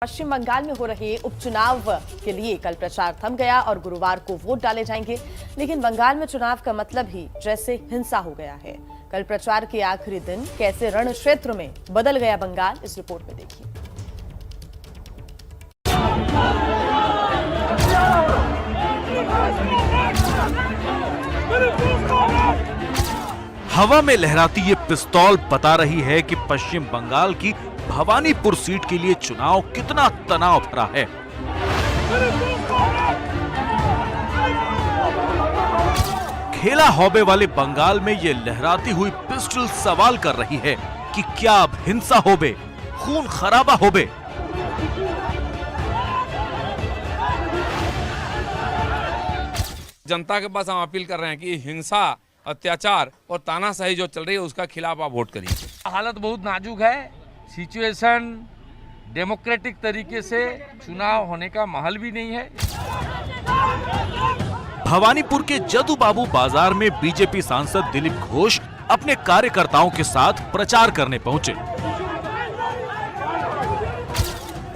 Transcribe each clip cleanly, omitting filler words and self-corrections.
पश्चिम बंगाल में हो रहे उपचुनाव के लिए कल प्रचार थम गया और गुरुवार को वोट डाले जाएंगे। लेकिन बंगाल में चुनाव का मतलब ही जैसे हिंसा हो गया है। कल प्रचार के आखिरी दिन कैसे रण क्षेत्र में बदल गया बंगाल, इस रिपोर्ट में देखिए। हवा में लहराती ये पिस्तौल बता रही है कि पश्चिम बंगाल की भवानीपुर सीट के लिए चुनाव कितना तनाव भरा है। खेला हौबे वाले बंगाल में ये लहराती हुई पिस्टल सवाल कर रही है कि क्या अब हिंसा होबे, खून खराबा होबे। जनता के पास हम अपील कर रहे हैं कि हिंसा, अत्याचार और तानाशाही जो चल रही है उसका खिलाफ आप वोट करिए। हालत बहुत नाजुक है, सिचुएशन डेमोक्रेटिक तरीके से चुनाव होने का माहौल भी नहीं है। भवानीपुर के जदू बाबू बाजार में बीजेपी सांसद दिलीप घोष अपने कार्यकर्ताओं के साथ प्रचार करने पहुंचे।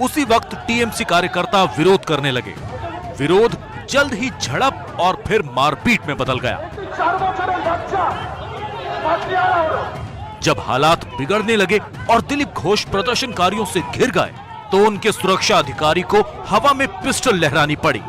उसी वक्त टीएमसी कार्यकर्ता विरोध करने लगे। विरोध जल्द ही झड़प और फिर मारपीट में बदल गया। जब हालात बिगड़ने लगे और दिलीप घोष प्रदर्शनकारियों से घिर गए तो उनके सुरक्षा अधिकारी को हवा में पिस्टल लहरानी पड़ी।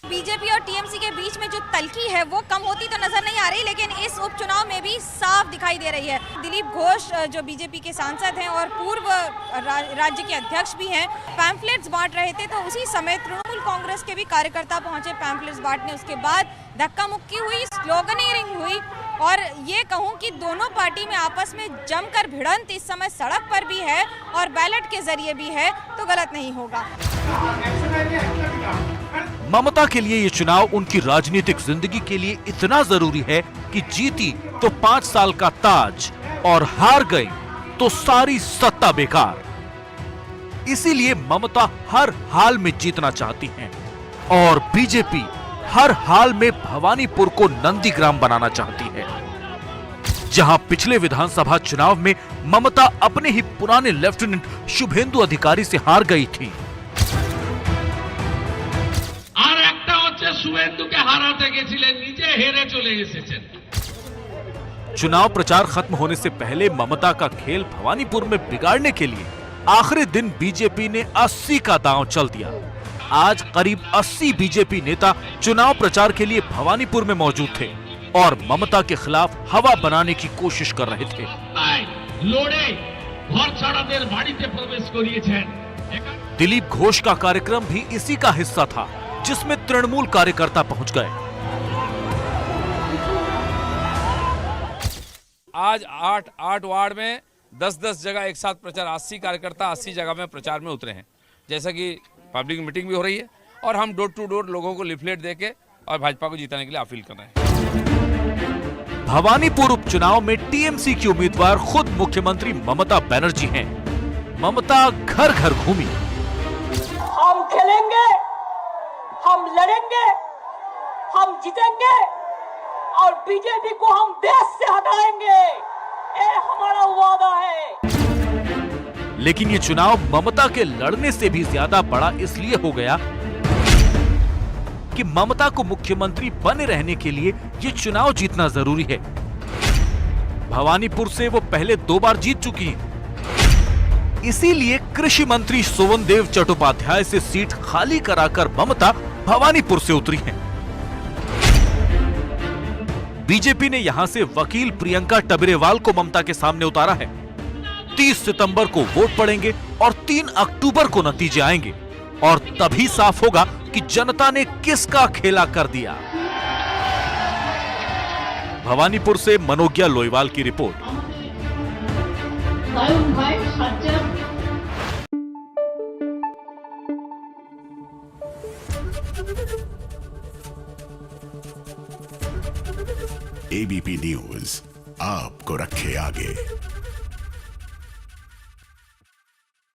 बीजेपी और टीएमसी के बीच में जो तल्खी है वो कम होती तो नजर नहीं आ रही, लेकिन इस उपचुनाव में भी साफ दिखाई दे रही है। दिलीप घोष जो बीजेपी के सांसद हैं और पूर्व राज्य के अध्यक्ष भी हैं, पैम्फलेट्स बांट रहे थे तो उसी समय तृणमूल कांग्रेस के भी कार्यकर्ता पहुंचे पैम्फलेट्स बांटने। उसके बाद धक्का मुक्की हुई, स्लोगनिंग हुई और ये कहूं कि दोनों पार्टी में आपस में जमकर भिड़ंत इस समय सड़क पर भी है और बैलेट के जरिए भी है, तो गलत नहीं होगा। ममता के लिए ये चुनाव उनकी राजनीतिक जिंदगी के लिए इतना जरूरी है कि जीती तो 5 साल का ताज और हार गई तो सारी सत्ता बेकार। इसीलिए ममता हर हाल में जीतना चाहती हैं और बीजेपी हर हाल में भवानीपुर को नंदीग्राम बनाना चाहती है। जहां पिछले विधानसभा चुनाव में ममता अपने ही पुराने लेफ्टिनेंट शुभेंदु अधिकारी से हार गई थी। चुनाव प्रचार खत्म होने से पहले ममता का खेल भवानीपुर में बिगाड़ने के लिए आखिरी दिन बीजेपी ने 80 का दांव चल दिया। आज करीब 80 बीजेपी नेता चुनाव प्रचार के लिए भवानीपुर में मौजूद थे और ममता के खिलाफ हवा बनाने की कोशिश कर रहे थे। दिलीप घोष का कार्यक्रम भी इसी का हिस्सा था, जिसमें तृणमूल कार्यकर्ता पहुंच गए। आज 8 वार्ड में 10 जगह एक साथ प्रचार, 80 कार्यकर्ता 80 जगह में प्रचार में उतरे हैं। जैसा कि पब्लिक मीटिंग भी हो रही है और हम डोर टू डोर लोगों को लिफलेट देके और भाजपा को जीताने के लिए अपील कर रहे हैं। भवानीपुर उपचुनाव में टीएमसी की उम्मीदवार खुद मुख्यमंत्री ममता बनर्जी हैं। ममता घर घर घूमी। हम खेलेंगे, हम लड़ेंगे, हम जीतेंगे और बीजेपी को हम देश से हटाएंगे, ये हमारा वादा है। लेकिन ये चुनाव ममता के लड़ने से भी ज्यादा बड़ा इसलिए हो गया कि ममता को मुख्यमंत्री बने रहने के लिए ये चुनाव जीतना जरूरी है। भवानीपुर से वो पहले 2 बार जीत चुकी हैं। इसीलिए कृषि मंत्री सोवनदेव चट्टोपाध्याय से सीट खाली कराकर ममता भवानीपुर से उतरी हैं। बीजेपी ने यहां से वकील प्रियंका टबरेवाल को ममता के सामने उतारा है। 30 सितंबर को वोट पड़ेंगे और 3 अक्टूबर को नतीजे आएंगे और तभी साफ होगा कि जनता ने किसका खेला कर दिया। भवानीपुर से मनोज्ञा लोईवाल की रिपोर्ट। एबीपी न्यूज आपको रखे आगे।